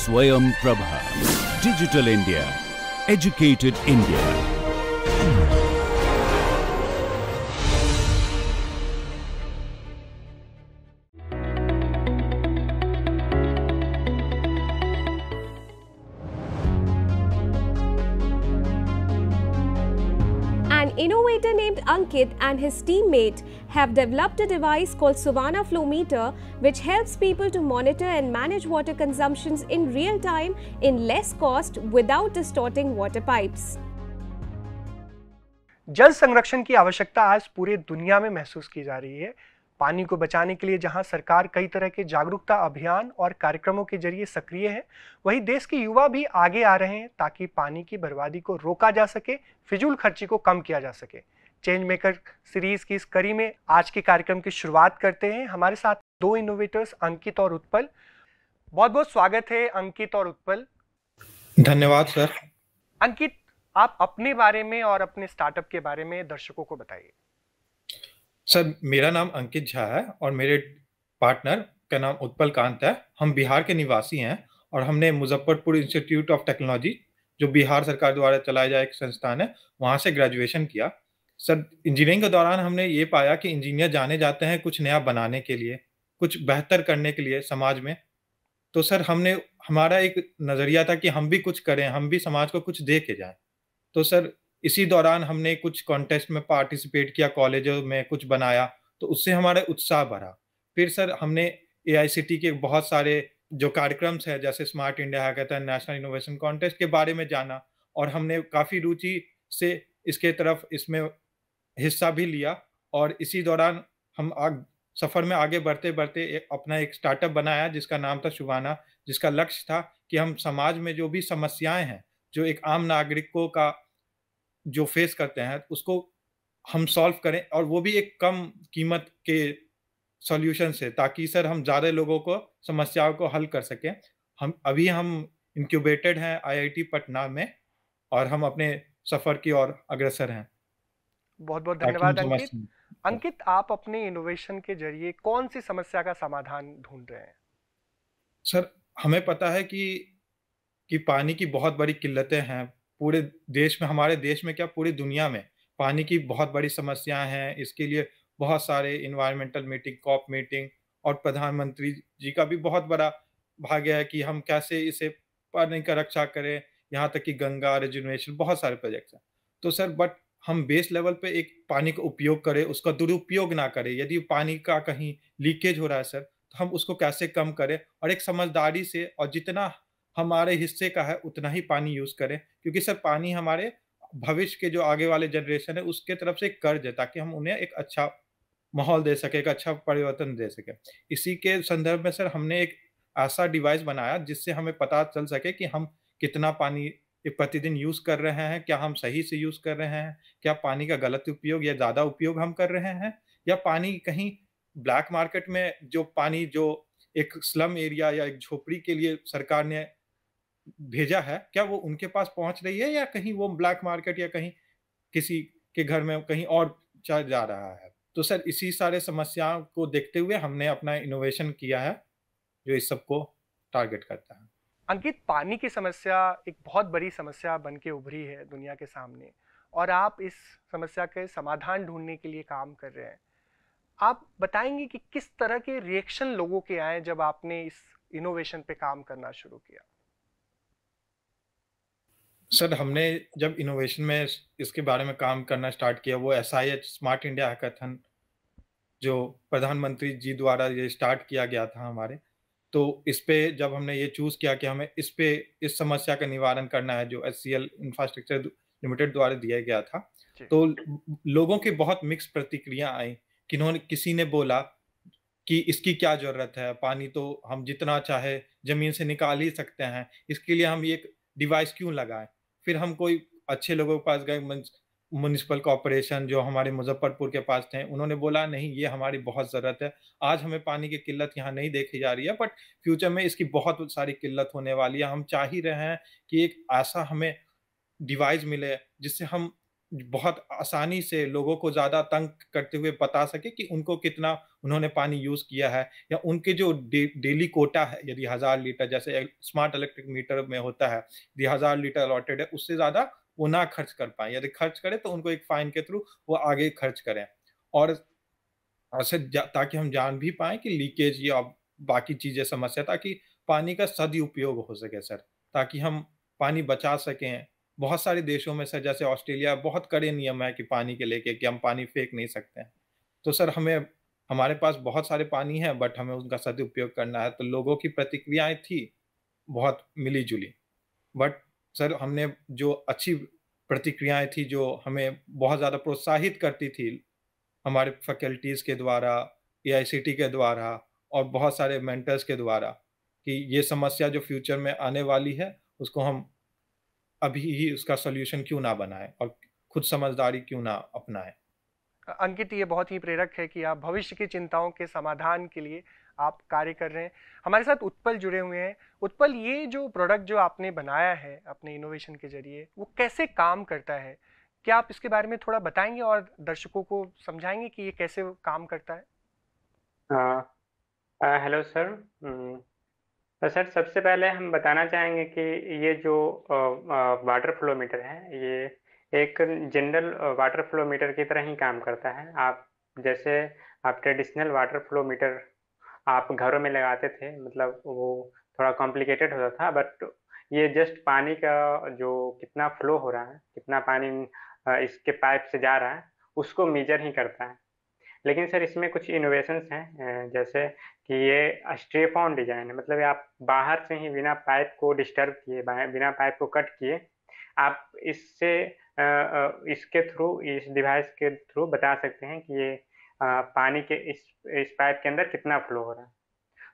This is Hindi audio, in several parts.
Swayam Prabha. Digital India. Educated India. An innovator named Ankit and his teammate have developed a device called Suvana Flow Meter, which helps people to monitor and manage water consumptions in real time in less cost without distorting water pipes. जल संरक्षण की आवश्यकता आज पूरे दुनिया में महसूस की जा रही है। पानी को बचाने के लिए जहां सरकार कई तरह के जागरूकता अभियान और कार्यक्रमों के जरिए सक्रिय है, वहीं देश के युवा भी आगे आ रहे हैं ताकि पानी की बर्बादी को रोका जा सके, फिजूल खर्ची को कम किया जा सके। चेंज मेकर सीरीज की इस कड़ी में आज के कार्यक्रम की शुरुआत करते हैं। हमारे साथ दो इनोवेटर्स अंकित और उत्पल। बहुत बहुत स्वागत है अंकित और उत्पल। धन्यवाद सर। अंकित, आप अपने बारे में और अपने स्टार्टअप के बारे में दर्शकों को बताइए। सर, मेरा नाम अंकित झा है और मेरे पार्टनर का नाम उत्पल कांत है। हम बिहार के निवासी हैं और हमने मुजफ्फरपुर इंस्टीट्यूट ऑफ टेक्नोलॉजी, जो बिहार सरकार द्वारा चलाया जाए एक संस्थान है, वहाँ से ग्रेजुएशन किया। सर, इंजीनियरिंग के दौरान हमने ये पाया कि इंजीनियर जाने जाते हैं कुछ नया बनाने के लिए, कुछ बेहतर करने के लिए समाज में। तो सर, हमारा एक नज़रिया था कि हम भी कुछ करें, हम भी समाज को कुछ दे के जाएं। तो सर, इसी दौरान हमने कुछ कॉन्टेस्ट में पार्टिसिपेट किया, कॉलेजों में कुछ बनाया, तो उससे हमारा उत्साह बढ़ा। फिर सर, हमने एआईसीटी के बहुत सारे जो कार्यक्रम्स हैं, जैसे smart India hackathon, national innovation contest के बारे में जाना और हमने काफ़ी रुचि से इसमें हिस्सा भी लिया। और इसी दौरान हम सफ़र में आगे बढ़ते-बढ़ते अपना एक स्टार्टअप बनाया जिसका नाम था शुभाना, जिसका लक्ष्य था कि हम समाज में जो भी समस्याएँ हैं, जो एक आम नागरिकों का जो फेस करते हैं, उसको हम सॉल्व करें और वो भी एक कम कीमत के सॉल्यूशन से, ताकि सर हम ज़्यादा लोगों को समस्याओं को हल कर सकें। हम इंक्यूबेटेड हैं आईआईटी पटना में और हम अपने सफ़र की ओर अग्रसर हैं। बहुत बहुत धन्यवाद अंकित। अंकित, आप अपने इनोवेशन के जरिए कौन सी समस्या का समाधान ढूंढ रहे हैं? सर, हमें पता है कि पानी की बहुत बड़ी किल्लतें हैं पूरे देश में, हमारे देश में क्या पूरी दुनिया में पानी की बहुत बड़ी समस्याएं हैं। इसके लिए बहुत सारे इन्वायरमेंटल मीटिंग, कॉप मीटिंग और प्रधानमंत्री जी का भी बहुत बड़ा भाग्य है कि हम कैसे इसे पानी का रक्षा करें, यहाँ तक कि गंगा रिजुविनेशन, बहुत सारे प्रोजेक्ट्स हैं। तो सर, बट हम बेस लेवल पे एक पानी का उपयोग करें, उसका दुरुपयोग ना करें। यदि पानी का कहीं लीकेज हो रहा है सर, तो हम उसको कैसे कम करें और एक समझदारी से, और जितना हमारे हिस्से का है उतना ही पानी यूज़ करें, क्योंकि सर पानी हमारे भविष्य के जो आगे वाले जनरेशन है उसके तरफ से एक कर्ज है, ताकि हम उन्हें एक अच्छा माहौल दे सकें, एक अच्छा परिवर्तन दे सकें। इसी के संदर्भ में सर हमने एक ऐसा डिवाइस बनाया जिससे हमें पता चल सके कि हम कितना पानी प्रतिदिन यूज़ कर रहे हैं, क्या हम सही से यूज़ कर रहे हैं, क्या पानी का गलत उपयोग या ज़्यादा उपयोग हम कर रहे हैं, या पानी कहीं ब्लैक मार्केट में जो पानी जो एक स्लम एरिया या एक झोपड़ी के लिए सरकार ने भेजा है, क्या वो उनके पास पहुँच रही है या कहीं वो ब्लैक मार्केट या कहीं किसी के घर में कहीं और चला जा रहा है। तो सर, इसी सारे समस्याओं को देखते हुए हमने अपना इनोवेशन किया है जो इस सब को टारगेट करता है। अंकित, पानी की समस्या एक बहुत बड़ी समस्या बन के उभरी है दुनिया के सामने और आप इस समस्या के समाधान ढूंढने के लिए काम कर रहे हैं। आप बताएंगे कि किस तरह के रिएक्शन लोगों के आए जब आपने इस इनोवेशन पे काम करना शुरू किया? सर, हमने जब इनोवेशन में इसके बारे में काम करना स्टार्ट किया, वो SIH स्मार्ट इंडिया हैकाथन जो प्रधानमंत्री जी द्वारा ये स्टार्ट किया गया था हमारे, तो इस पे जब हमने ये चूज़ किया कि हमें इस समस्या का निवारण करना है जो HCL इंफ्रास्ट्रक्चर लिमिटेड द्वारा दिया गया था, तो लोगों की बहुत मिक्स प्रतिक्रिया आई। किसी ने बोला कि इसकी क्या ज़रूरत है, पानी तो हम जितना चाहे ज़मीन से निकाल ही सकते हैं, इसके लिए हम ये एक डिवाइस क्यों लगाएँ? फिर हम कोई अच्छे लोगों के पास गए, म्युनिसिपल कॉर्पोरेशन जो हमारे मुजफ्फरपुर के पास थे, उन्होंने बोला नहीं, ये हमारी बहुत ज़रूरत है। आज हमें पानी की किल्लत यहाँ नहीं देखी जा रही है, बट फ्यूचर में इसकी बहुत सारी किल्लत होने वाली है। हम चाह ही रहे हैं कि एक ऐसा हमें डिवाइस मिले जिससे हम बहुत आसानी से लोगों को ज़्यादा तंग करते हुए बता सके कि उनको कितना उन्होंने पानी यूज़ किया है, या उनके जो डेली कोटा है, यदि 1000 लीटर जैसे स्मार्ट इलेक्ट्रिक मीटर में होता है, यदि 1000 लीटर अलॉटेड है, उससे ज़्यादा वो ना खर्च कर पाएँ। यदि खर्च करें तो उनको एक फाइन के थ्रू वो आगे खर्च करें। और ऐसे ताकि हम जान भी पाएँ कि लीकेज या बाकी चीज़ें समस्या, ताकि पानी का सदुपयोग हो सके सर, ताकि हम पानी बचा सकें। बहुत सारे देशों में सर, जैसे ऑस्ट्रेलिया, बहुत कड़े नियम है कि पानी के लेके कि हम पानी फेंक नहीं सकते हैं। तो सर हमारे पास बहुत सारे पानी है, बट हमें उनका सदुपयोग करना है। तो लोगों की प्रतिक्रियाएँ थी बहुत मिली-जुली। बट सर, हमने जो अच्छी प्रतिक्रियाएँ थी, जो हमें बहुत ज़्यादा प्रोत्साहित करती थी हमारे फैकल्टीज़ के द्वारा, एआईसीटी के द्वारा और बहुत सारे मेंटर्स के द्वारा, कि ये समस्या जो फ्यूचर में आने वाली है, उसको हम अभी ही उसका सॉल्यूशन क्यों ना बनाएँ और खुद समझदारी क्यों ना अपनाएँ। अंकित, ये बहुत ही प्रेरक है कि आप भविष्य की चिंताओं के समाधान के लिए आप कार्य कर रहे हैं। हमारे साथ उत्पल जुड़े हुए हैं। उत्पल, ये जो प्रोडक्ट जो आपने बनाया है अपने इनोवेशन के जरिए, वो कैसे काम करता है? क्या आप इसके बारे में थोड़ा बताएंगे और दर्शकों को समझाएंगे कि ये कैसे काम करता है? Hello sir. तो सर, सबसे पहले हम बताना चाहेंगे कि ये जो वाटर फ्लो मीटर है, ये एक जनरल वाटर फ्लो मीटर की तरह ही काम करता है। जैसे आप ट्रेडिशनल वाटर फ्लो मीटर आप घरों में लगाते थे, मतलब वो थोड़ा कॉम्प्लिकेटेड होता था, बट ये जस्ट पानी का जो कितना फ्लो हो रहा है, कितना पानी इसके पाइप से जा रहा है, उसको मेजर ही करता है। लेकिन सर, इसमें कुछ इनोवेशंस हैं, जैसे कि ये स्ट्रेप ऑन डिज़ाइन है, मतलब ये आप बाहर से ही बिना पाइप को डिस्टर्ब किए, बिना पाइप को कट किए, आप इसके थ्रू, इस डिवाइस के थ्रू बता सकते हैं कि ये पानी के इस पाइप के अंदर कितना फ्लो हो रहा है।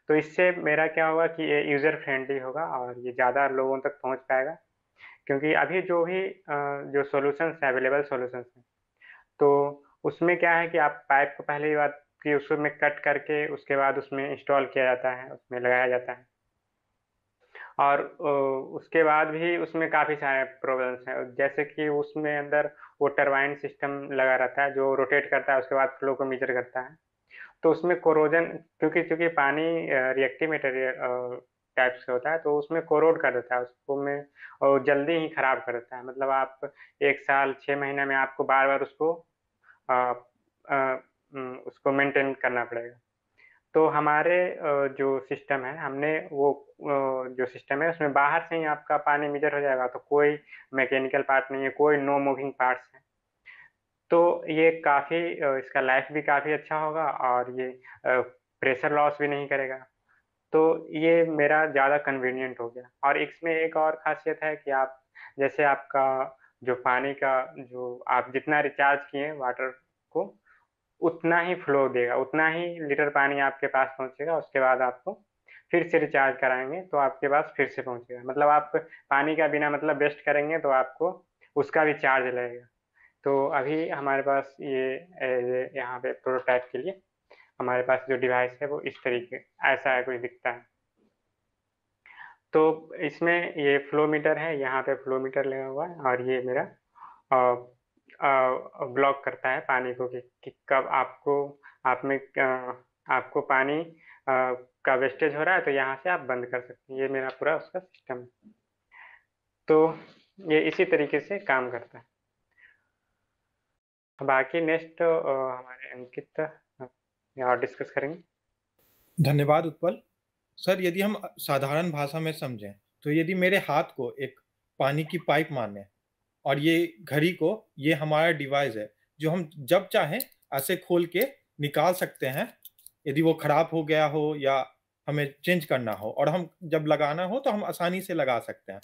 तो इससे मेरा क्या होगा कि ये यूज़र फ्रेंडली होगा और ये ज़्यादा लोगों तक पहुँच पाएगा, क्योंकि अभी जो भी जो सॉल्यूशंस हैं, अवेलेबल सॉल्यूशंस हैं, तो उसमें क्या है कि आप पाइप को पहले ही बात कि उसमें कट करके उसके बाद उसमें इंस्टॉल किया जाता है, उसमें लगाया जाता है। और उसके बाद भी उसमें काफ़ी सारे प्रॉब्लम्स हैं, जैसे कि उसमें अंदर वो टरबाइन सिस्टम लगा रहता है जो रोटेट करता है, उसके बाद फ्लो को मेजर करता है। तो उसमें कोरोजन, क्योंकि चूँकि पानी रिएक्टिव मटेरियल टाइप से होता है, तो उसमें कोरोड कर देता है उसको में, और जल्दी ही खराब कर देता है। मतलब आप 1 साल 6 महीने में आपको बार-बार अ उसको मेंटेन करना पड़ेगा। तो हमारे जो सिस्टम है, हमने वो जो सिस्टम है उसमें बाहर से ही आपका पानी मेजर हो जाएगा, तो कोई मैकेनिकल पार्ट नहीं है, कोई नो मूविंग पार्ट्स हैं। तो ये काफ़ी इसका लाइफ भी काफ़ी अच्छा होगा और ये प्रेशर लॉस भी नहीं करेगा। तो ये मेरा ज़्यादा कन्वीनिएंट हो गया। और इसमें एक और ख़ासियत है कि आप, जैसे आपका जो पानी का जो आप जितना रिचार्ज किए वाटर को, उतना ही फ्लो देगा, उतना ही लीटर पानी आपके पास पहुँचेगा। उसके बाद आपको फिर से रिचार्ज कराएँगे तो आपके पास फिर से पहुँचेगा। मतलब आप पानी का बिना मतलब वेस्ट करेंगे तो आपको उसका भी चार्ज लगेगा। तो अभी हमारे पास ये यहाँ पे प्रोटोटाइप के लिए हमारे पास जो डिवाइस है वो इस तरीके ऐसा है, कुछ दिखता है। तो इसमें ये फ्लो मीटर है, यहाँ पे फ्लो मीटर लगा हुआ है और ये मेरा ब्लॉक करता है पानी को कि कब आपको पानी का वेस्टेज हो रहा है, तो यहाँ से आप बंद कर सकते हैं। ये मेरा पूरा उसका सिस्टम है। तो ये इसी तरीके से काम करता है। बाकी नेक्स्ट हमारे अंकित और डिस्कस करेंगे। धन्यवाद उत्पल। सर, यदि हम साधारण भाषा में समझें, तो यदि मेरे हाथ को एक पानी की पाइप माने और ये घड़ी को, ये हमारा डिवाइस है जो हम जब चाहें ऐसे खोल के निकाल सकते हैं, यदि वो खराब हो गया हो या हमें चेंज करना हो, और हम जब लगाना हो तो हम आसानी से लगा सकते हैं।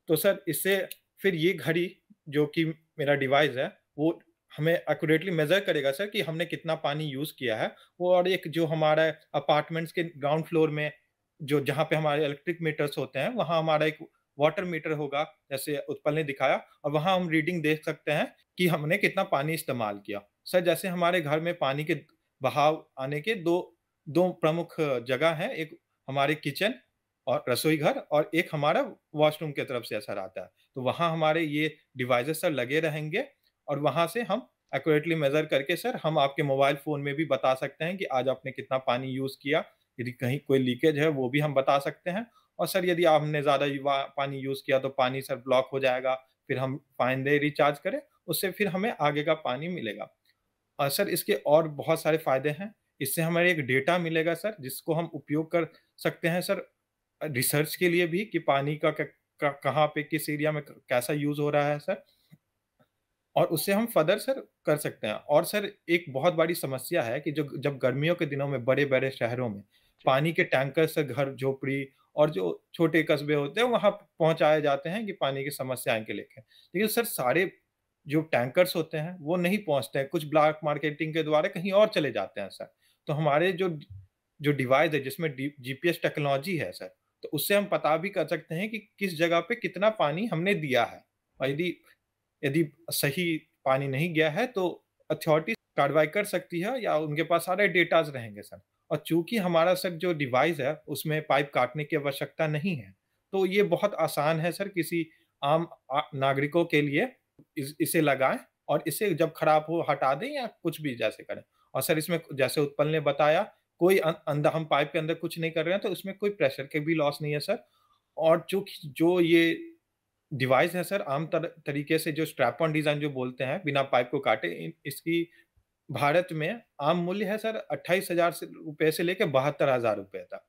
तो सर, इससे फिर ये घड़ी जो कि मेरा डिवाइस है, वो हमें एक्यूरेटली मेज़र करेगा सर कि हमने कितना पानी यूज़ किया है। वो, और एक जो हमारा अपार्टमेंट्स के ग्राउंड फ्लोर में जो जहाँ पे हमारे इलेक्ट्रिक मीटर्स होते हैं, वहाँ हमारा एक वाटर मीटर होगा, जैसे उत्पल ने दिखाया, और वहाँ हम रीडिंग देख सकते हैं कि हमने कितना पानी इस्तेमाल किया। सर, जैसे हमारे घर में पानी के बहाव आने के 2 प्रमुख जगह हैं, एक हमारे किचन और रसोई घर, और एक हमारा वॉशरूम की तरफ से असर आता है। तो वहाँ हमारे ये डिवाइसेज़ सर लगे रहेंगे, और वहाँ से हम एक्यूरेटली मेज़र करके सर हम आपके मोबाइल फ़ोन में भी बता सकते हैं कि आज आपने कितना पानी यूज़ किया। यदि कहीं कोई लीकेज है वो भी हम बता सकते हैं और सर यदि आपने ज़्यादा युवा पानी यूज़ किया तो पानी सर ब्लॉक हो जाएगा, फिर हम फाइन दे रिचार्ज करें, उससे फिर हमें आगे का पानी मिलेगा। सर इसके और बहुत सारे फ़ायदे हैं। इससे हमें एक डेटा मिलेगा सर जिसको हम उपयोग कर सकते हैं सर रिसर्च के लिए भी कि पानी का कहाँ पे किस एरिया में कैसा यूज़ हो रहा है सर। और उससे हम फर्दर सर कर सकते हैं। और सर एक बहुत बड़ी समस्या है कि जो जब गर्मियों के दिनों में बड़े-बड़े शहरों में पानी के टैंकर से घर, झोपड़ी और जो छोटे कस्बे होते हैं वहाँ पहुँचाए जाते हैं कि पानी की समस्याएँ के लेके। लेकिन सर सारे जो टैंकर्स होते हैं वो नहीं पहुँचते हैं, कुछ ब्लैक मार्केटिंग के द्वारा कहीं और चले जाते हैं सर। तो हमारे जो जो डिवाइस है जिसमें डी जीपीएस टेक्नोलॉजी है सर, तो उससे हम पता भी कर सकते हैं कि किस जगह पे कितना पानी हमने दिया है। और यदि यदि सही पानी नहीं गया है तो अथॉरिटी कार्रवाई कर सकती है या उनके पास सारे डेटाज़ रहेंगे सर। और चूँकि हमारा सर जो डिवाइस है उसमें पाइप काटने की आवश्यकता नहीं है, तो ये बहुत आसान है सर किसी आम नागरिकों के लिए इसे लगाएँ और इसे जब खराब हो हटा दें या कुछ भी जैसे करें। और सर इसमें जैसे उत्पल ने बताया कोई अंदर हम पाइप के अंदर कुछ नहीं कर रहे हैं तो इसमें कोई प्रेशर के भी लॉस नहीं है सर। और चूँकि जो ये डिवाइस है सर आम तरीके से जो स्ट्रैप ऑन डिज़ाइन जो बोलते हैं बिना पाइप को काटे इसकी भारत में आम मूल्य है सर 28,000 से रुपए से लेके 72,000 रुपए तक।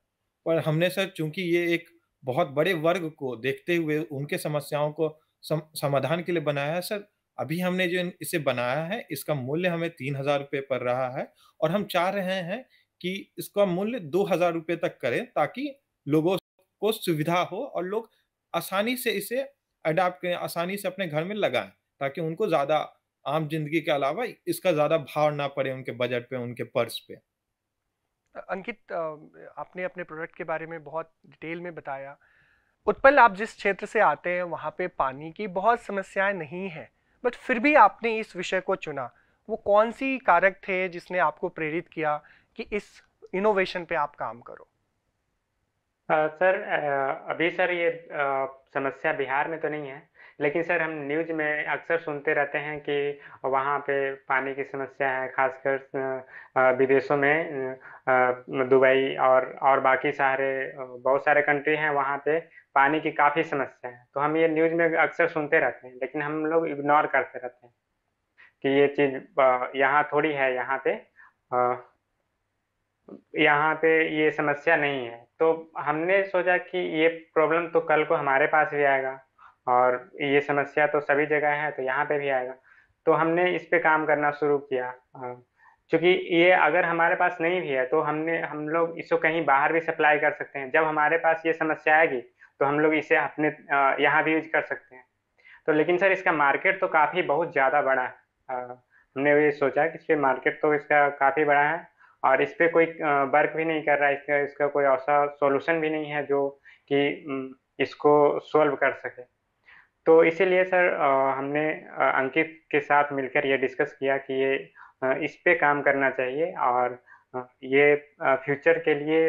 पर हमने सर चूँकि ये एक बहुत बड़े वर्ग को देखते हुए उनके समस्याओं को समाधान के लिए बनाया है सर, अभी हमने जो इसे बनाया है इसका मूल्य हमें 3,000 रुपए पड़ रहा है और हम चाह रहे हैं कि इसका मूल्य 2,000 रुपए तक करें ताकि लोगों को सुविधा हो और लोग आसानी से इसे अडॉप्ट करें, आसानी से अपने घर में लगाएँ, ताकि उनको ज़्यादा आम ज़िंदगी के अलावा इसका ज़्यादा भार ना पड़े उनके बजट पे, उनके पर्स पे। अंकित, आपने अपने प्रोडक्ट के बारे में बहुत डिटेल में बताया। उत्पल, आप जिस क्षेत्र से आते हैं वहाँ पे पानी की बहुत समस्याएं नहीं हैं, बट फिर भी आपने इस विषय को चुना। वो कौन सी कारक थे जिसने आपको प्रेरित किया कि इस इनोवेशन पे आप काम करो? सर, अभी सर ये समस्या बिहार में तो नहीं है, लेकिन सर हम न्यूज़ में अक्सर सुनते रहते हैं कि वहाँ पे पानी की समस्या है, खासकर विदेशों में दुबई और बाकी सारे बहुत सारे कंट्री हैं, वहाँ पे पानी की काफ़ी समस्या है। तो हम ये न्यूज़ में अक्सर सुनते रहते हैं, लेकिन हम लोग इग्नोर करते रहते हैं कि ये चीज़ यहाँ थोड़ी है, यहाँ पे ये समस्या नहीं है। तो हमने सोचा कि ये प्रॉब्लम तो कल को हमारे पास भी आएगा और ये समस्या तो सभी जगह है, तो यहाँ पे भी आएगा। तो हमने इस पे काम करना शुरू किया। चूँकि ये अगर हमारे पास नहीं भी है तो हम लोग इसको कहीं बाहर भी सप्लाई कर सकते हैं। जब हमारे पास ये समस्या आएगी तो हम लोग इसे अपने यहाँ भी यूज़ कर सकते हैं। तो लेकिन सर इसका मार्केट तो काफ़ी बहुत ज़्यादा बड़ा है। हमने ये सोचा कि इसके मार्केट तो इसका काफ़ी बड़ा है और इस पे कोई वर्क भी नहीं कर रहा है, इसका कोई ऐसा सॉल्यूशन भी नहीं है जो कि इसको सॉल्व कर सके। तो इसीलिए सर हमने अंकित के साथ मिलकर ये डिस्कस किया कि ये इस पे काम करना चाहिए और ये फ्यूचर के लिए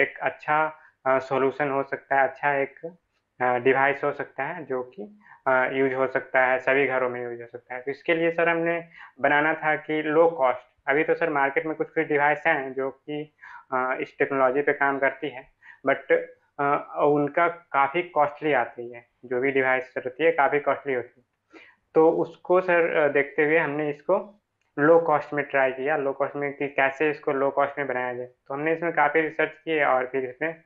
एक अच्छा सॉल्यूशन हो सकता है, अच्छा एक डिवाइस हो सकता है जो कि यूज़ हो सकता है, सभी घरों में यूज़ हो सकता है। तो इसके लिए सर हमने बनाना था कि लो कॉस्ट। अभी तो सर मार्केट में कुछ-कुछ डिवाइस हैं जो कि इस टेक्नोलॉजी पे काम करती है, बट उनका काफ़ी कॉस्टली आती है, जो भी डिवाइस रहती है काफ़ी कॉस्टली होती है। तो उसको सर देखते हुए हमने इसको लो कॉस्ट में ट्राई किया, लो कॉस्ट में कि कैसे इसको लो कॉस्ट में बनाया जाए। तो हमने इसमें काफ़ी रिसर्च किए और फिर इसमें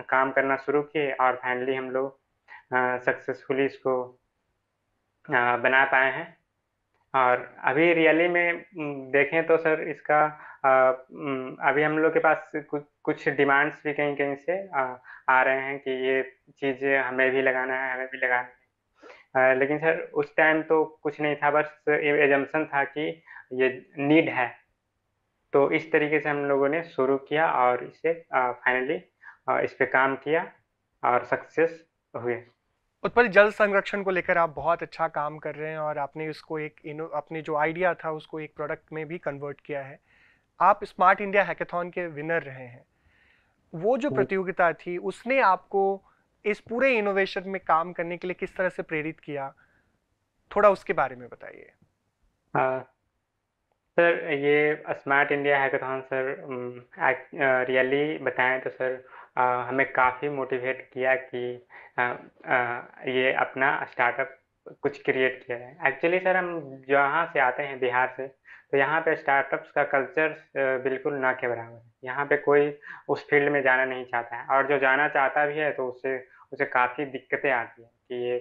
काम करना शुरू किए और फाइनली हम लोग सक्सेसफुली इसको बना पाए हैं। और अभी रियली में देखें तो सर इसका अभी हम लोग के पास कुछ डिमांड्स भी कहीं-कहीं से आ रहे हैं कि ये चीज़ हमें भी लगाना है, हमें भी लगाना है। लेकिन सर उस टाइम तो कुछ नहीं था, बस ये असम्पशन था कि ये नीड है। तो इस तरीके से हम लोगों ने शुरू किया और इसे फाइनली इस पे काम किया और सक्सेस हुए। उत्पल, जल संरक्षण को लेकर आप बहुत अच्छा काम कर रहे हैं और आपने उसको अपने जो आइडिया था उसको एक प्रोडक्ट में भी कन्वर्ट किया है। आप स्मार्ट इंडिया हैकाथॉन के विनर रहे हैं। वो जो प्रतियोगिता थी उसने आपको इस पूरे इनोवेशन में काम करने के लिए किस तरह से प्रेरित किया? थोड़ा उसके बारे में बताइए। हाँ सर, ये smart India hackathon sir really बताएं तो सर हमें काफ़ी मोटिवेट किया कि ये अपना स्टार्टअप कुछ क्रिएट किया है। एक्चुअली सर हम जहाँ से आते हैं बिहार से, तो यहाँ पे स्टार्टअप्स का कल्चर बिल्कुल ना के बराबर है। यहाँ पे कोई उस फील्ड में जाना नहीं चाहता है, और जो जाना चाहता भी है तो उसे उसे काफ़ी दिक्कतें आती हैं कि ये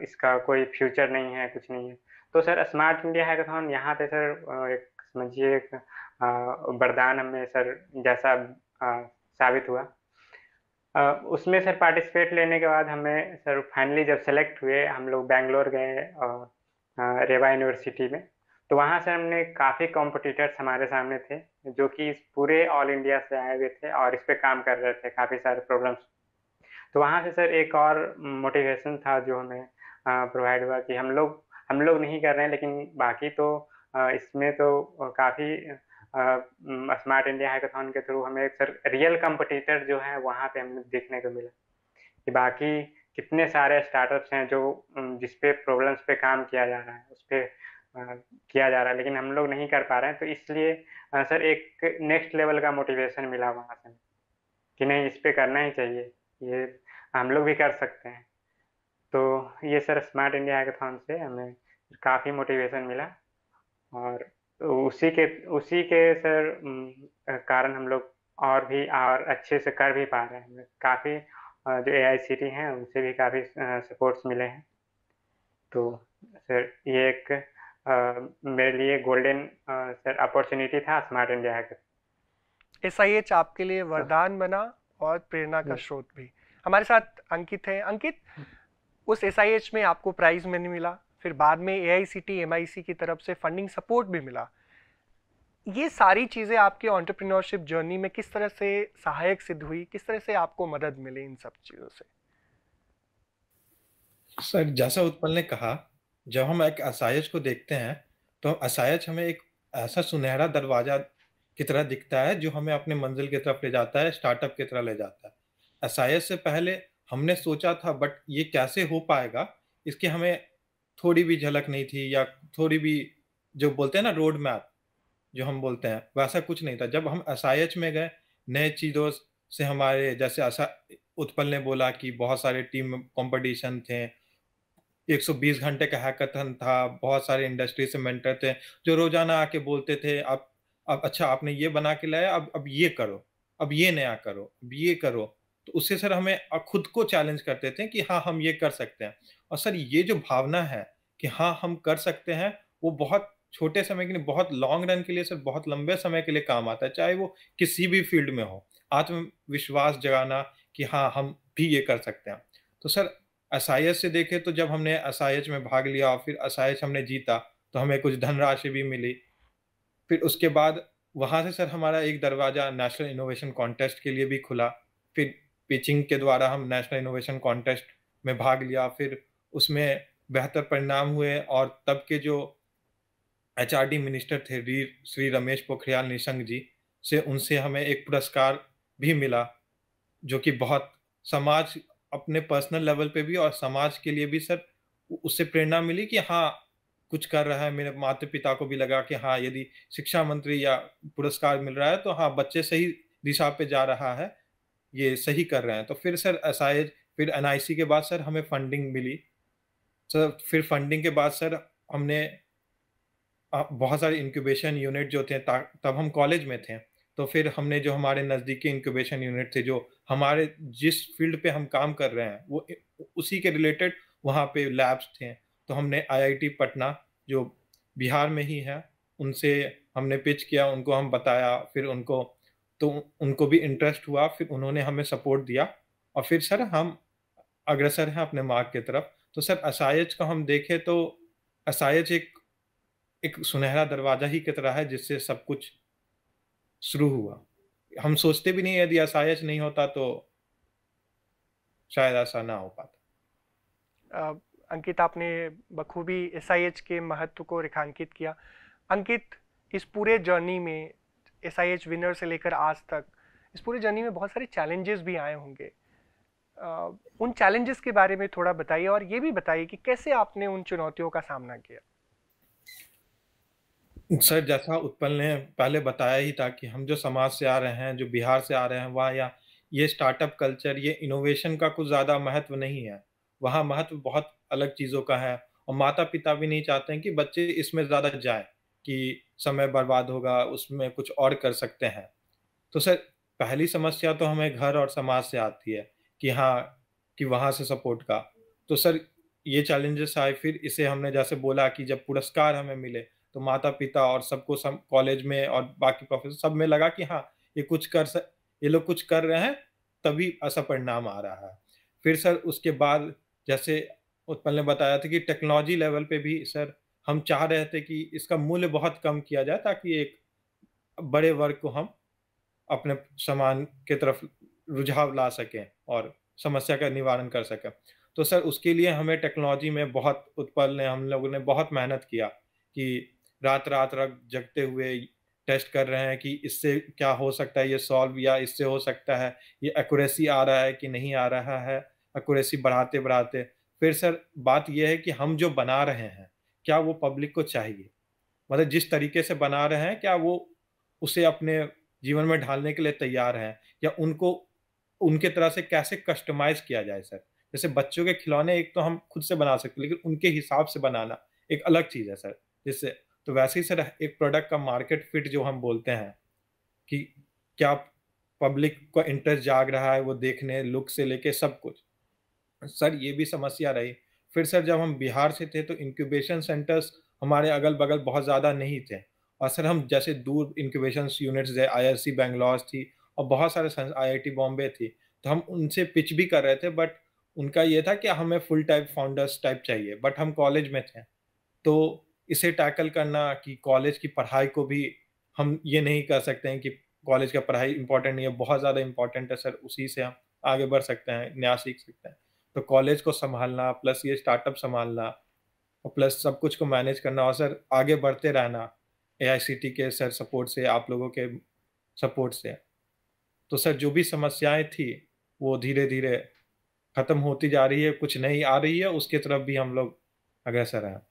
इसका कोई फ्यूचर नहीं है, कुछ नहीं है। तो सर स्मार्ट इंडिया हैकाथॉन यहाँ पे सर एक समझिए एक वरदान हमें सर जैसा साबित हुआ। उसमें सर पार्टिसिपेट लेने के बाद हमें सर फाइनली जब सेलेक्ट हुए, हम लोग बैंगलोर गए रेवा यूनिवर्सिटी में। तो वहाँ से हमने काफ़ी कॉम्पिटिटर्स हमारे सामने थे जो कि इस पूरे ऑल इंडिया से आए हुए थे और इस पे काम कर रहे थे काफ़ी सारे प्रॉब्लम्स। तो वहाँ से सर एक और मोटिवेशन था जो हमें प्रोवाइड हुआ कि हम लोग नहीं कर रहे हैं, लेकिन बाकी तो इसमें तो काफ़ी स्मार्ट इंडिया हैकाथॉन के थ्रू हमें सर रियल कंपटीटर जो है वहाँ पे हमें देखने को मिला कि बाकी कितने सारे स्टार्टअप्स हैं जो जिस पे प्रॉब्लम्स पे काम किया जा रहा है, उस पे किया जा रहा है, लेकिन हम लोग नहीं कर पा रहे हैं। तो इसलिए सर एक नेक्स्ट लेवल का मोटिवेशन मिला वहाँ से कि नहीं, इस पे करना ही चाहिए, ये हम लोग भी कर सकते हैं। तो ये सर स्मार्ट इंडिया हैकाथॉन से हमें काफ़ी मोटिवेशन मिला, और उसी के सर कारण हम लोग और अच्छे से कर भी पा रहे हैं। काफ़ी जो AICTE हैं उनसे भी काफ़ी सपोर्ट्स मिले हैं। तो सर ये एक मेरे लिए गोल्डन सर अपॉर्चुनिटी था स्मार्ट इंडिया हैकाथॉन। SIH आपके लिए वरदान बना और प्रेरणा का स्रोत भी। हमारे साथ अंकित है। अंकित, उस SIH में आपको प्राइज मनी मिला, फिर बाद में AICTE MIC की तरफ से फंडिंग सपोर्ट भी मिला। ये सारी चीजें आपके एंटरप्रेन्योरशिप जर्नी में किस तरह से सहायक सिद्ध हुई, किस तरह से आपको मदद मिली इन सब चीजों से? सर जैसा उत्पल ने कहा, जब हम एक SIH को देखते हैं तो SIH हमें एक ऐसा सुनहरा दरवाजा की तरह दिखता है जो हमें अपने मंजिल की तरफ ले जाता है, स्टार्टअप की तरह ले जाता है। SIH से पहले हमने सोचा था, बट ये कैसे हो पाएगा इसकी हमें थोड़ी भी झलक नहीं थी, या थोड़ी भी जो बोलते हैं ना रोड मैप जो हम बोलते हैं, वैसा कुछ नहीं था। जब हम SIH में गए, नए चीज़ों से हमारे जैसे उत्पल ने बोला कि बहुत सारे टीम कंपटीशन थे, 120 घंटे का हैकाथन था, बहुत सारे इंडस्ट्री से मेंटर थे जो रोजाना आके बोलते थे अब अच्छा आपने ये बना के लाया, अब ये करो, अब ये नया करो, अब ये करो। तो उससे सर हमें खुद को चैलेंज करते थे कि हाँ हम ये कर सकते हैं। और सर ये जो भावना है कि हाँ हम कर सकते हैं, वो बहुत छोटे समय के लिए, बहुत लॉन्ग रन के लिए सर, बहुत लंबे समय के लिए काम आता है, चाहे वो किसी भी फील्ड में हो। आत्मविश्वास जगाना कि हाँ हम भी ये कर सकते हैं। तो सर SIH से देखें तो जब हमने SIH में भाग लिया और फिर SIH हमने जीता तो हमें कुछ धनराशि भी मिली। फिर उसके बाद वहाँ से सर हमारा एक दरवाज़ा नेशनल इनोवेशन कॉन्टेस्ट के लिए भी खुला। फिर पिचिंग के द्वारा हम नेशनल इनोवेशन कॉन्टेस्ट में भाग लिया, फिर उसमें बेहतर परिणाम हुए और तब के जो HRD मिनिस्टर थे श्री रमेश पोखरियाल निशंक जी से, उनसे हमें एक पुरस्कार भी मिला जो कि बहुत समाज अपने पर्सनल लेवल पे भी और समाज के लिए भी सर उससे प्रेरणा मिली कि हाँ कुछ कर रहा है। मेरे माता पिता को भी लगा कि हाँ यदि शिक्षा मंत्री या पुरस्कार मिल रहा है तो हाँ बच्चे सही दिशा पे जा रहा है, ये सही कर रहे हैं। तो फिर सर SIH, फिर NIC के बाद सर हमें फंडिंग मिली। सर फिर फंडिंग के बाद सर हमने बहुत सारे इंक्यूबेशन यूनिट जो थे, तब हम कॉलेज में थे, तो फिर हमने जो हमारे नज़दीकी इंक्यूबेशन यूनिट थे जो हमारे जिस फील्ड पे हम काम कर रहे हैं वो उसी के रिलेटेड वहाँ पे लैब्स थे। तो हमने IIT पटना जो बिहार में ही है उनसे हमने पिच किया, उनको हम बताया, फिर उनको भी इंटरेस्ट हुआ, फिर उन्होंने हमें सपोर्ट दिया और फिर सर हम अग्रसर हैं अपने मार्ग की तरफ। तो सर SIH का हम देखें तो SIH एक सुनहरा दरवाजा ही की तरह है जिससे सब कुछ शुरू हुआ। हम सोचते भी नहीं यदि SIH नहीं होता तो शायद ऐसा ना हो पाता। अंकित, आपने बखूबी SIH के महत्व को रेखांकित किया। अंकित, इस पूरे जर्नी में SIH विनर से लेकर आज तक इस पूरे जर्नी में बहुत सारे चैलेंजेस भी आए होंगे। उन चैलेंजेस के बारे में थोड़ा बताइए और ये भी बताइए कि कैसे आपने उन चुनौतियों का सामना किया। सर जैसा उत्पल ने पहले बताया ही था कि हम जो समाज से आ रहे हैं, जो बिहार से आ रहे हैं, वहाँ या ये स्टार्टअप कल्चर, ये इनोवेशन का कुछ ज़्यादा महत्व नहीं है। वहाँ महत्व बहुत अलग चीज़ों का है और माता-पिता भी नहीं चाहते हैं कि बच्चे इसमें ज़्यादा जाएँ, कि समय बर्बाद होगा, उसमें कुछ और कर सकते हैं। तो सर पहली समस्या तो हमें घर और समाज से आती है कि हाँ, कि वहाँ से सपोर्ट का। तो सर ये चैलेंजेस आए, फिर इसे हमने जैसे बोला कि जब पुरस्कार हमें मिले, तो माता-पिता और सबको सम कॉलेज में और बाकी प्रोफेसर सब में लगा कि हाँ, ये लोग कुछ कर रहे हैं, तभी ऐसा परिणाम आ रहा है। फिर सर उसके बाद जैसे उत्पल ने बताया था कि टेक्नोलॉजी लेवल पे भी सर हम चाह रहे थे कि इसका मूल्य बहुत कम किया जाए ताकि एक बड़े वर्ग को हम अपने सामान की तरफ रुझाव ला सकें और समस्या का निवारण कर सकें। तो सर उसके लिए हमें टेक्नोलॉजी में बहुत उत्पल ने हम लोगों ने बहुत मेहनत किया कि रात-रात जगते हुए टेस्ट कर रहे हैं कि इससे क्या हो सकता है ये सॉल्व, या इससे हो सकता है ये एक्यूरेसी आ रहा है कि नहीं आ रहा है। एक्यूरेसी बढ़ाते-बढ़ाते फिर सर बात ये है कि हम जो बना रहे हैं, क्या वो पब्लिक को चाहिए? मतलब जिस तरीके से बना रहे हैं, क्या वो उसे अपने जीवन में ढालने के लिए तैयार हैं? या उनको उनके तरह से कैसे कस्टमाइज़ किया जाए सर? जैसे बच्चों के खिलौने एक तो हम खुद से बना सकते हैं, लेकिन उनके हिसाब से बनाना एक अलग चीज़ है सर। जिससे तो वैसे ही सर एक प्रोडक्ट का मार्केट फिट जो हम बोलते हैं कि क्या पब्लिक का इंटरेस्ट जाग रहा है वो देखने, लुक से लेके सब कुछ। सर ये भी समस्या रही। फिर सर जब हम बिहार से थे तो इंक्यूबेशन सेंटर्स हमारे अगल-बगल बहुत ज़्यादा नहीं थे और सर हम जैसे दूर इंक्यूबेशन यूनिट्स है, आईआईसी बैंगलोर थी और बहुत सारे आईआईटी बॉम्बे थी। तो हम उनसे पिच भी कर रहे थे, बट उनका ये था कि हमें फुल टाइम फाउंडर्स टाइप चाहिए, बट हम कॉलेज में थे। तो इसे टैकल करना कि कॉलेज की पढ़ाई को भी हम ये नहीं कर सकते हैं कि कॉलेज का पढ़ाई इम्पोर्टेंट नहीं है, बहुत ज़्यादा इम्पोर्टेंट है सर, उसी से हम आगे बढ़ सकते हैं, नया सीख सकते हैं। तो कॉलेज को सँभालना प्लस ये स्टार्टअप सँभालना और प्लस सब कुछ को मैनेज करना और सर आगे बढ़ते रहना, एआईसीटी के सर सपोर्ट से, आप लोगों के सपोर्ट से। तो सर जो भी समस्याएँ थी, वो धीरे-धीरे खत्म होती जा रही है, कुछ नई आ रही है, उसकी तरफ भी हम लोग अग्रसर हैं।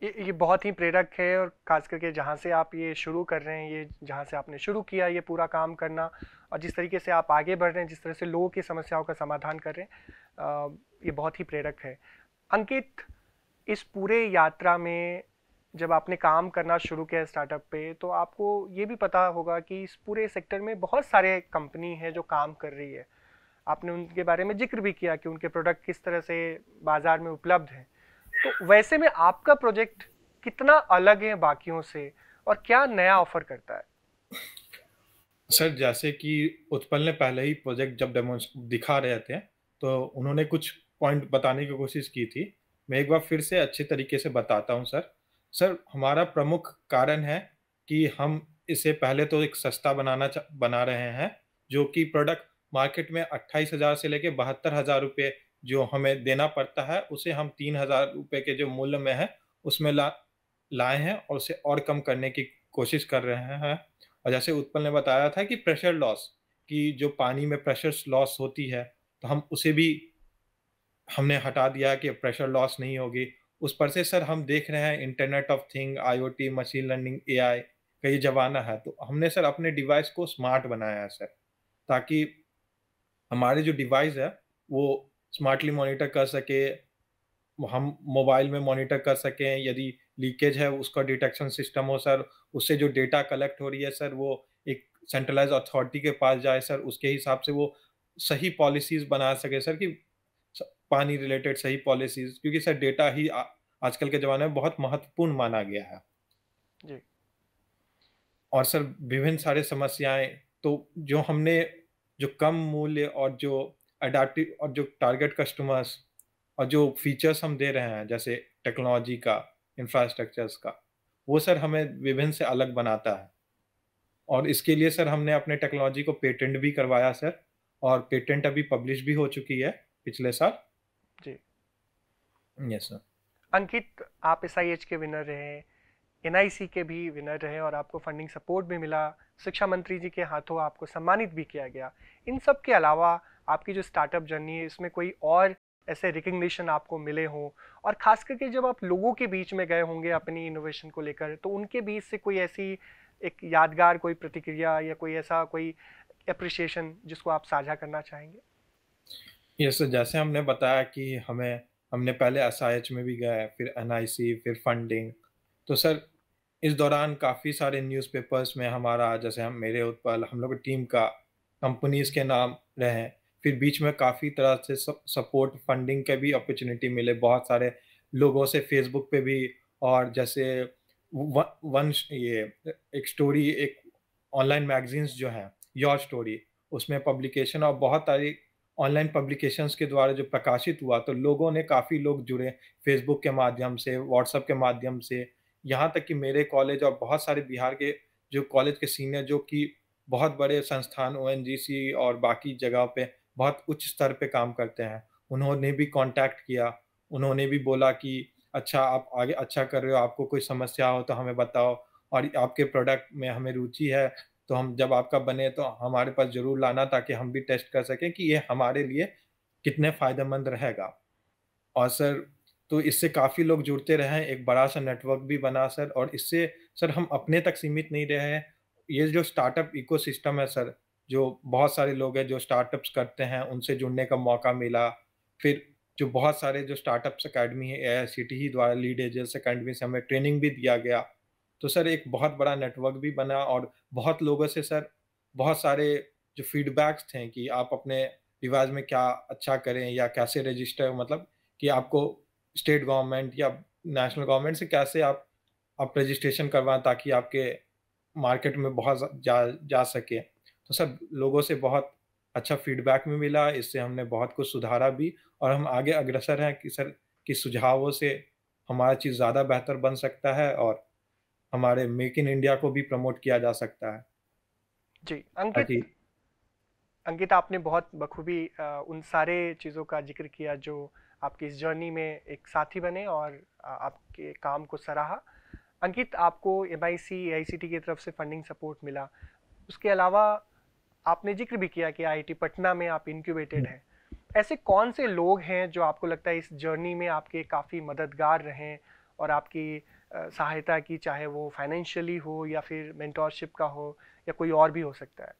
ये बहुत ही प्रेरक है और खास करके जहाँ से आप ये शुरू कर रहे हैं, ये जहाँ से आपने शुरू किया ये पूरा काम करना और जिस तरीके से आप आगे बढ़ रहे हैं, जिस तरह से लोगों की समस्याओं का समाधान कर रहे हैं, ये बहुत ही प्रेरक है। अंकित, इस पूरे यात्रा में जब आपने काम करना शुरू किया स्टार्टअप पे, तो आपको ये भी पता होगा कि इस पूरे सेक्टर में बहुत सारे कंपनी है जो काम कर रही है। आपने उनके बारे में जिक्र भी किया कि उनके प्रोडक्ट किस तरह से बाजार में उपलब्ध हैं। तो वैसे में आपका प्रोजेक्ट कितना अलग है बाकियों से और क्या नया ऑफर करता है? सर जैसे कि उत्पल ने पहले ही प्रोजेक्ट जब डेमो दिखा रहे थे, तो उन्होंने कुछ पॉइंट बताने की कोशिश की थी। मैं एक बार फिर से अच्छे तरीके से बताता हूँ सर। सर हमारा प्रमुख कारण है कि हम इसे पहले तो एक सस्ता बना रहे हैं, जो कि प्रोडक्ट मार्केट में 28,000 से लेके 72,000 रुपए जो हमें देना पड़ता है, उसे हम 3,000 रुपए के जो मूल्य में है, उसमें लाए हैं और उसे और कम करने की कोशिश कर रहे हैं। और जैसे उत्पल ने बताया था कि प्रेशर लॉस, कि जो पानी में प्रेशर लॉस होती है, तो हम उसे भी हमने हटा दिया कि प्रेशर लॉस नहीं होगी। उस पर से सर हम देख रहे हैं internet of thing, IoT, machine learning, AI का ये ज़माना है। तो हमने सर अपने डिवाइस को स्मार्ट बनाया है सर, ताकि हमारे जो डिवाइस है, वो स्मार्टली मॉनिटर कर सके, हम मोबाइल में मॉनिटर कर सकें, यदि लीकेज है उसका डिटेक्शन सिस्टम हो सर, उससे जो डेटा कलेक्ट हो रही है सर वो एक सेंट्रलाइज़्ड अथॉरिटी के पास जाए सर, उसके हिसाब से वो सही पॉलिसीज़ बना सके सर, कि स पानी रिलेटेड सही पॉलिसीज़, क्योंकि सर डेटा ही आजकल के ज़माने में बहुत महत्वपूर्ण माना गया है। जी। और सर विभिन्न सारे समस्याएँ, तो जो कम मूल्य और जो अडैप्टिव और जो टारगेट कस्टमर्स और जो फीचर्स हम दे रहे हैं, जैसे टेक्नोलॉजी का, इंफ्रास्ट्रक्चर्स का, वो सर हमें विभिन्न से अलग बनाता है। और इसके लिए सर हमने अपने टेक्नोलॉजी को पेटेंट भी करवाया सर, और पेटेंट अभी पब्लिश भी हो चुकी है पिछले साल। जी। Yes sir. अंकित, आप एसआईएच के विनर रहे, एनआईसी के भी विनर रहे और आपको फंडिंग सपोर्ट भी मिला, शिक्षा मंत्री जी के हाथों आपको सम्मानित भी किया गया। इन सब के अलावा आपकी जो स्टार्टअप जर्नी है इसमें कोई और ऐसे रिकग्निशन आपको मिले हों, और खास करके जब आप लोगों के बीच में गए होंगे अपनी इनोवेशन को लेकर, तो उनके बीच से कोई ऐसी एक यादगार कोई प्रतिक्रिया या कोई ऐसा कोई अप्रिशिएशन जिसको आप साझा करना चाहेंगे? ये सर, जैसे हमने बताया कि हमने पहले एसआईएच में भी गए, फिर एनआईसी, फिर फंडिंग। तो सर, इस दौरान काफ़ी सारे न्यूज़पेपर्स में हमारा, जैसे हम मेरे उत्पल, हम लोग की टीम का कंपनीज़ के नाम रहे। फिर बीच में काफ़ी तरह से सपोर्ट फंडिंग के भी अपॉर्चुनिटी मिले बहुत सारे लोगों से, फेसबुक पे भी। और जैसे ये एक स्टोरी, एक ऑनलाइन मैगजीन्स जो है, योर स्टोरी, उसमें पब्लिकेशन और बहुत सारी ऑनलाइन पब्लिकेशंस के द्वारा जो प्रकाशित हुआ, तो लोगों ने, काफ़ी लोग जुड़े फेसबुक के माध्यम से, व्हाट्सएप के माध्यम से। यहाँ तक कि मेरे कॉलेज और बहुत सारे बिहार के जो कॉलेज के सीनियर, जो कि बहुत बड़े संस्थान ओएनजीसी और बाकी जगह पे बहुत उच्च स्तर पे काम करते हैं, उन्होंने भी कॉन्टैक्ट किया। उन्होंने भी बोला कि अच्छा, आप आगे अच्छा कर रहे हो, आपको कोई समस्या हो तो हमें बताओ, और आपके प्रोडक्ट में हमें रुचि है, तो हम जब आपका बने तो हमारे पास ज़रूर लाना, ताकि हम भी टेस्ट कर सकें कि ये हमारे लिए कितने फ़ायदेमंद रहेगा। और सर, तो इससे काफ़ी लोग जुड़ते रहे हैं, एक बड़ा-सा नेटवर्क भी बना सर। और इससे सर, हम अपने तक सीमित नहीं रहे हैं। ये जो स्टार्टअप इकोसिस्टम है सर, जो बहुत सारे लोग हैं जो स्टार्टअप्स करते हैं, उनसे जुड़ने का मौका मिला। फिर जो बहुत सारे जो स्टार्टअप्स अकेडमी है, एआईसीटीई द्वारा लीड एजेस अकेडमी से हमें ट्रेनिंग भी दिया गया। तो सर, एक बहुत बड़ा नेटवर्क भी बना, और बहुत लोगों से सर बहुत सारे जो फीडबैक्स थे कि आप अपने डिवाइस में क्या अच्छा करें, या कैसे रजिस्टर, मतलब कि आपको स्टेट गवर्नमेंट या नेशनल गवर्नमेंट से कैसे आप रजिस्ट्रेशन करवाएँ, ताकि आपके मार्केट में बहुत जा सके। तो सब लोगों से बहुत अच्छा फीडबैक भी मिला, इससे हमने बहुत कुछ सुधारा भी, और हम आगे अग्रसर हैं कि सर, कि सुझावों से हमारा चीज़ ज़्यादा बेहतर बन सकता है, और हमारे मेक इन इंडिया को भी प्रमोट किया जा सकता है। जी, अंकित, ताकि आपने बहुत बखूबी उन सारे चीज़ों का जिक्र किया जो आपकी इस जर्नी में एक साथी बने और आपके काम को सराहा। अंकित, आपको एमआईसी एआईसीटी की तरफ से फंडिंग सपोर्ट मिला, उसके अलावा आपने जिक्र भी किया कि आईआईटी पटना में आप इंक्यूबेटेड हैं। ऐसे कौन से लोग हैं जो आपको लगता है इस जर्नी में आपके काफ़ी मददगार रहें और आपकी सहायता की, चाहे वो फाइनेंशियली हो या फिर मेंटोरशिप का हो या कोई और भी हो सकता है?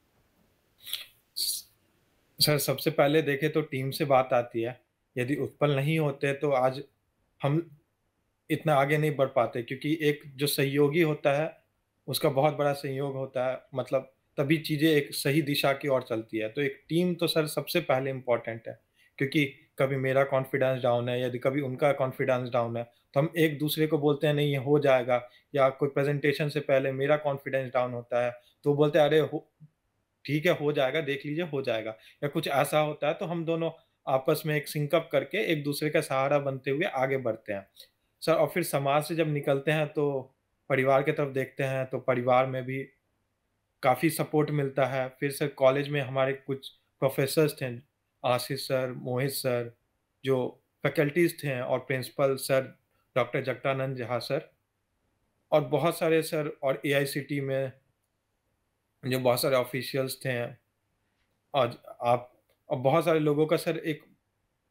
सर, सबसे पहले देखें तो टीम से बात आती है। यदि उत्पल नहीं होते तो आज हम इतना आगे नहीं बढ़ पाते, क्योंकि एक जो सहयोगी होता है, उसका बहुत बड़ा सहयोग होता है, मतलब तभी चीज़ें एक सही दिशा की ओर चलती है। तो एक टीम तो सर सबसे पहले इम्पोर्टेंट है, क्योंकि कभी मेरा कॉन्फिडेंस डाउन है, यदि कभी उनका कॉन्फिडेंस डाउन है, तो हम एक-दूसरे को बोलते हैं नहीं ये हो जाएगा, या कोई प्रेज़ेंटेशन से पहले मेरा कॉन्फिडेंस डाउन होता है, तो वो बोलते हैं अरे हो ठीक है, हो जाएगा, देख लीजिए हो जाएगा। या कुछ ऐसा होता है तो हम दोनों आपस में एक सिंक अप करके एक-दूसरे का सहारा बनते हुए आगे बढ़ते हैं। सर, और फिर समाज से जब निकलते हैं तो परिवार की तरफ देखते हैं, तो परिवार में भी काफ़ी सपोर्ट मिलता है। फिर सर, कॉलेज में हमारे कुछ प्रोफ़ेसर्स थे, आशीष सर, मोहित सर, जो फैकल्टीज़ थे, और principal sir doctor Jagdanand Jha sir, और बहुत सारे सर, और एआईसीटी में जो बहुत सारे ऑफ़िशियल्स थे। आज आप और बहुत सारे लोगों का सर एक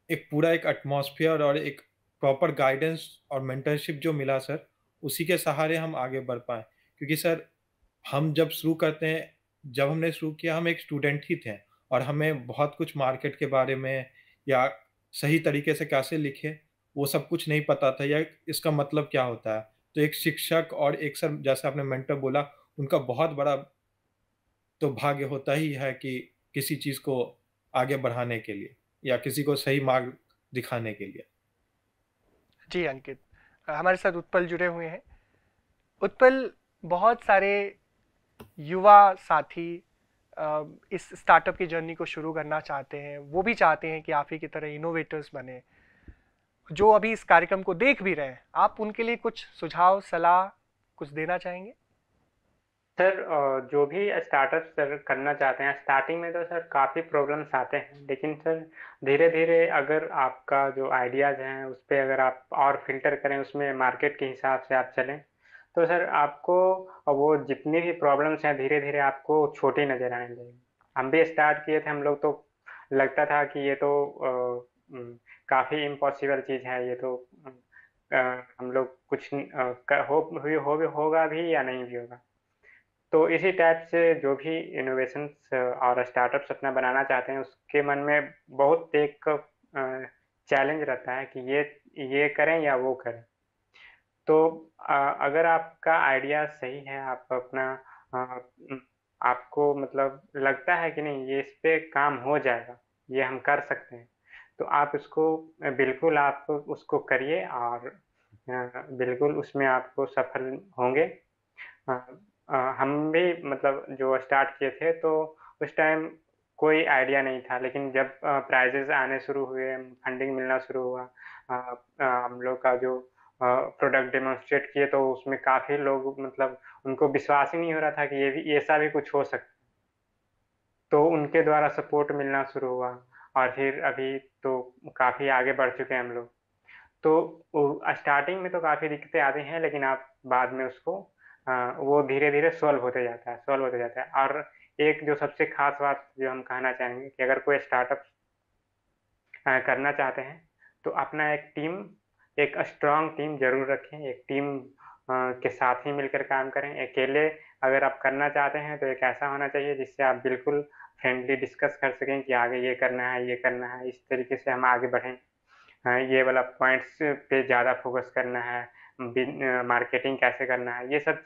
एक पूरा एक एटमॉस्फेयर और एक प्रॉपर गाइडेंस और मेंटरशिप जो मिला सर, उसी के सहारे हम आगे बढ़ पाए। क्योंकि सर, हम जब हमने शुरू किया, हम एक स्टूडेंट ही थे, और हमें बहुत कुछ मार्केट के बारे में, या सही तरीके से कैसे लिखें, वो सब कुछ नहीं पता था, या इसका मतलब क्या होता है। तो एक शिक्षक और एक सर, जैसे आपने मेंटर बोला, उनका बहुत बड़ा तो भाग्य होता ही है कि किसी चीज़ को आगे बढ़ाने के लिए, या किसी को सही मार्ग दिखाने के लिए। जी अंकित, हमारे साथ उत्पल जुड़े हुए हैं। उत्पल, बहुत सारे युवा साथी इस स्टार्टअप की जर्नी को शुरू करना चाहते हैं, वो भी चाहते हैं कि आप ही की तरह इनोवेटर्स बने। जो अभी इस कार्यक्रम को देख भी रहे हैं, आप उनके लिए कुछ सुझाव, सलाह कुछ देना चाहेंगे? सर, जो भी स्टार्टअप सर करना चाहते हैं, स्टार्टिंग में तो सर काफ़ी प्रॉब्लम्स आते हैं, लेकिन सर धीरे-धीरे अगर आपका जो आइडियाज़ हैं, उस पे अगर आप और फ़िल्टर करें, उसमें मार्केट के हिसाब से आप चलें, तो सर आपको वो जितनी भी प्रॉब्लम्स हैं, धीरे-धीरे आपको छोटी नज़र आने लगेंगी। हम भी स्टार्ट किए थे, हम लोग तो लगता था कि ये तो काफ़ी इम्पॉसिबल चीज़ है, ये तो हम लोग कुछ होगा भी या नहीं भी होगा। तो इसी टाइप से जो भी इनोवेशंस और स्टार्टअप्स अपना बनाना चाहते हैं, उसके मन में बहुत एक चैलेंज रहता है कि ये करें या वो करें। तो अगर आपका आइडिया सही है, आप अपना आपको मतलब लगता है कि नहीं ये इस पे काम हो जाएगा, ये हम कर सकते हैं, तो आप उसको बिल्कुल आप उसको करिए और बिल्कुल उसमें आपको सफल होंगे। अ हम भी मतलब जो स्टार्ट किए थे तो उस टाइम कोई आइडिया नहीं था, लेकिन जब प्राइज़ेज़ आने शुरू हुए, फंडिंग मिलना शुरू हुआ, हम लोग का जो प्रोडक्ट डेमोंस्ट्रेट किए तो उसमें काफ़ी लोग मतलब उनको विश्वास ही नहीं हो रहा था कि ये भी ऐसा भी कुछ हो सकता है। तो उनके द्वारा सपोर्ट मिलना शुरू हुआ और फिर अभी तो काफ़ी आगे बढ़ चुके हैं हम लोग। तो स्टार्टिंग में तो काफ़ी दिक्कतें आती हैं, लेकिन आप बाद में उसको वो धीरे-धीरे सॉल्व होते जाता है। और एक जो सबसे ख़ास बात जो हम कहना चाहेंगे कि अगर कोई स्टार्टअप करना चाहते हैं, तो अपना एक स्ट्रॉन्ग टीम ज़रूर रखें, एक टीम के साथ ही मिलकर काम करें। अकेले अगर आप करना चाहते हैं, तो एक ऐसा होना चाहिए जिससे आप बिल्कुल फ्रेंडली डिस्कस कर सकें कि आगे ये करना है, ये करना है, इस तरीके से हम आगे बढ़ें। हाँ, ये वाला पॉइंट्स पे ज़्यादा फ़ोकस करना है, मार्केटिंग कैसे करना है, ये सब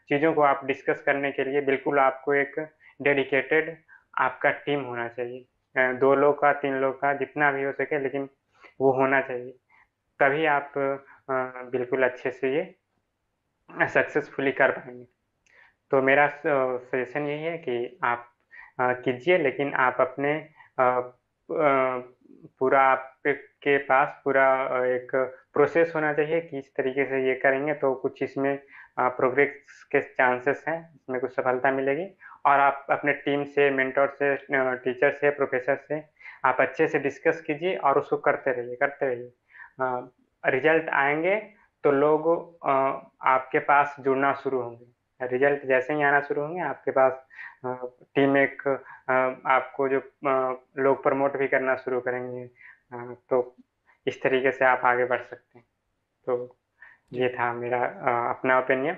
चीज़ों को आप डिस्कस करने के लिए बिल्कुल आपको एक डेडिकेटेड आपका टीम होना चाहिए। 2 लोग का, 3 लोग का, जितना भी हो सके, लेकिन वो होना चाहिए। तभी आप बिल्कुल अच्छे से ये सक्सेसफुली कर पाएँगे। तो मेरा सजेशन यही है कि आप कीजिए, लेकिन आप अपने पूरा आपके पास पूरा एक प्रोसेस होना चाहिए कि इस तरीके से ये करेंगे तो कुछ इसमें प्रोग्रेस के चांसेस हैं, इसमें कुछ सफलता मिलेगी। और आप अपने टीम से, मेंटर से, टीचर से, प्रोफेसर से आप अच्छे से डिस्कस कीजिए और उसको करते रहिए। रिजल्ट आएँगे तो लोग आपके पास जुड़ना शुरू होंगे। रिजल्ट जैसे ही आना शुरू होंगे आपके पास, टीम आपको जो लोग प्रमोट भी करना शुरू करेंगे। तो इस तरीके से आप आगे बढ़ सकते हैं। तो ये था मेरा अपना ओपिनियन।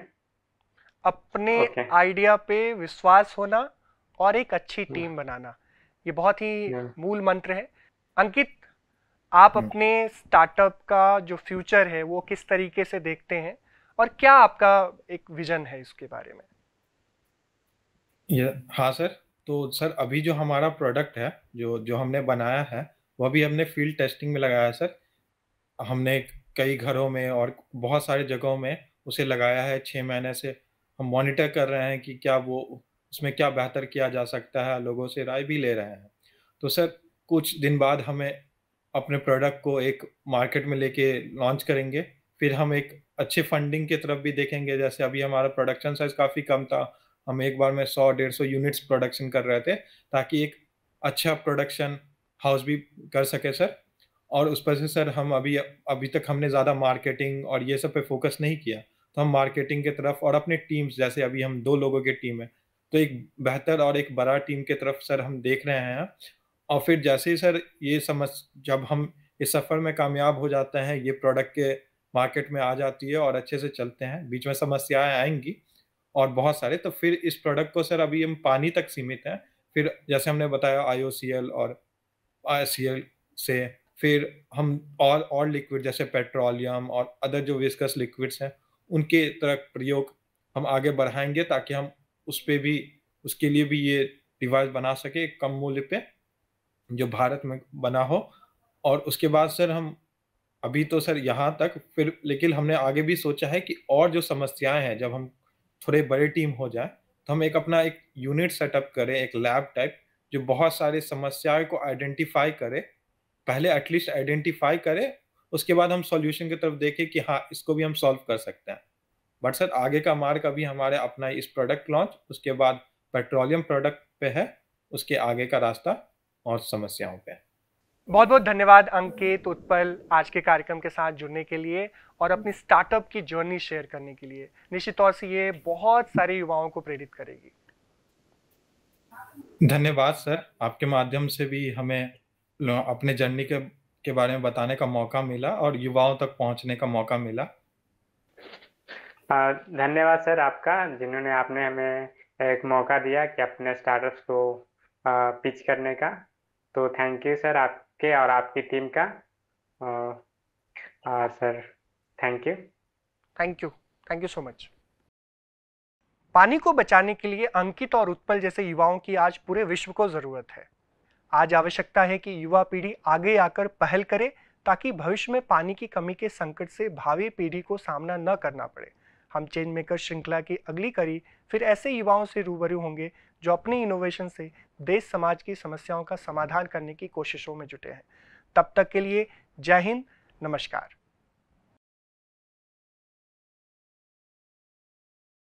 अपने ओके। आइडिया पे विश्वास होना और एक अच्छी टीम बनाना, ये बहुत ही मूल मंत्र है। अंकित, आप अपने स्टार्टअप का जो फ्यूचर है वो किस तरीके से देखते हैं और क्या आपका एक विजन है इसके बारे में? हाँ सर, तो सर अभी जो हमारा प्रोडक्ट है, जो जो हमने बनाया है, वो अभी हमने फील्ड टेस्टिंग में लगाया है सर। हमने कई घरों में और बहुत सारी जगहों में उसे लगाया है। 6 महीने से हम मॉनिटर कर रहे हैं कि क्या वो उसमें क्या बेहतर किया जा सकता है, लोगों से राय भी ले रहे हैं। तो सर कुछ दिन बाद हमें अपने प्रोडक्ट को एक मार्केट में लेके लॉन्च करेंगे। फिर हम एक अच्छे फंडिंग की तरफ भी देखेंगे। जैसे अभी हमारा प्रोडक्शन साइज़ काफ़ी कम था, हम एक बार में 100-150 यूनिट्स प्रोडक्शन कर रहे थे, ताकि एक अच्छा प्रोडक्शन हाउस भी कर सके सर। और उस पर से सर हम अभी तक हमने ज़्यादा मार्केटिंग और ये सब पे फ़ोकस नहीं किया। तो हम मार्केटिंग की तरफ और अपनी टीम्स, जैसे अभी हम 2 लोगों की टीम है, तो एक बेहतर और एक बड़ा टीम की तरफ सर हम देख रहे हैं। और फिर जैसे ही सर जब हम इस सफ़र में कामयाब हो जाते हैं, ये प्रोडक्ट के मार्केट में आ जाती है और अच्छे से चलते हैं, बीच में समस्याएँ आएँगी और बहुत सारे, तो फिर इस प्रोडक्ट को सर अभी हम पानी तक सीमित हैं। फिर जैसे हमने बताया IOCL और ICL से फिर हम और लिक्विड जैसे पेट्रोलियम और अदर जो विस्कस लिक्विड्स हैं, उनके तरफ प्रयोग हम आगे बढ़ाएँगे, ताकि हम उसके लिए भी ये डिवाइस बना सकें कम मूल्य पे, जो भारत में बना हो। और उसके बाद सर हम अभी तो सर यहाँ तक, फिर लेकिन हमने आगे भी सोचा है कि और जो समस्याएँ हैं, जब हम थोड़े बड़े टीम हो जाएँ, तो हम अपना एक यूनिट सेटअप करें, एक लैब टाइप, जो बहुत सारी समस्याओं को आइडेंटिफ़ाई करे। पहले एटलीस्ट आइडेंटिफ़ाई करे, उसके बाद हम सॉल्यूशन की तरफ देखें कि हाँ, इसको भी हम सॉल्व कर सकते हैं। बट सर आगे का मार्ग अभी हमारे अपना इस प्रोडक्ट लॉन्च, उसके बाद पेट्रोलियम प्रोडक्ट पे है, उसके आगे का रास्ता और समस्याओं पे है। बहुत बहुत धन्यवाद अंकित, उत्पल, आज के कार्यक्रम के साथ जुड़ने के लिए और अपनी स्टार्टअप की जर्नी शेयर करने के लिए। निश्चित तौर से ये बहुत सारे युवाओं को प्रेरित करेगी। धन्यवाद सर, आपके माध्यम से भी हमें अपने जर्नी के बारे में बताने का मौका मिला और युवाओं तक पहुंचने का मौका मिला। धन्यवाद सर आपका, जिन्होंने आपने हमें एक मौका दिया कि अपने स्टार्टअप्स को पिच करने का। तो थैंक यू सर आपके और आपकी टीम का। Sir thank you. Thank you so much. पानी को बचाने के लिए अंकित और उत्पल जैसे युवाओं की आज पूरे विश्व को जरूरत है। आज आवश्यकता है कि युवा पीढ़ी आगे आकर पहल करे ताकि भविष्य में पानी की कमी के संकट से भावी पीढ़ी को सामना न करना पड़े। हम चेंज मेकर श्रृंखला की अगली कड़ी फिर ऐसे युवाओं से रूबरू होंगे जो अपनी इनोवेशन से देश समाज की समस्याओं का समाधान करने की कोशिशों में जुटे हैं। तब तक के लिए जय हिंद, नमस्कार।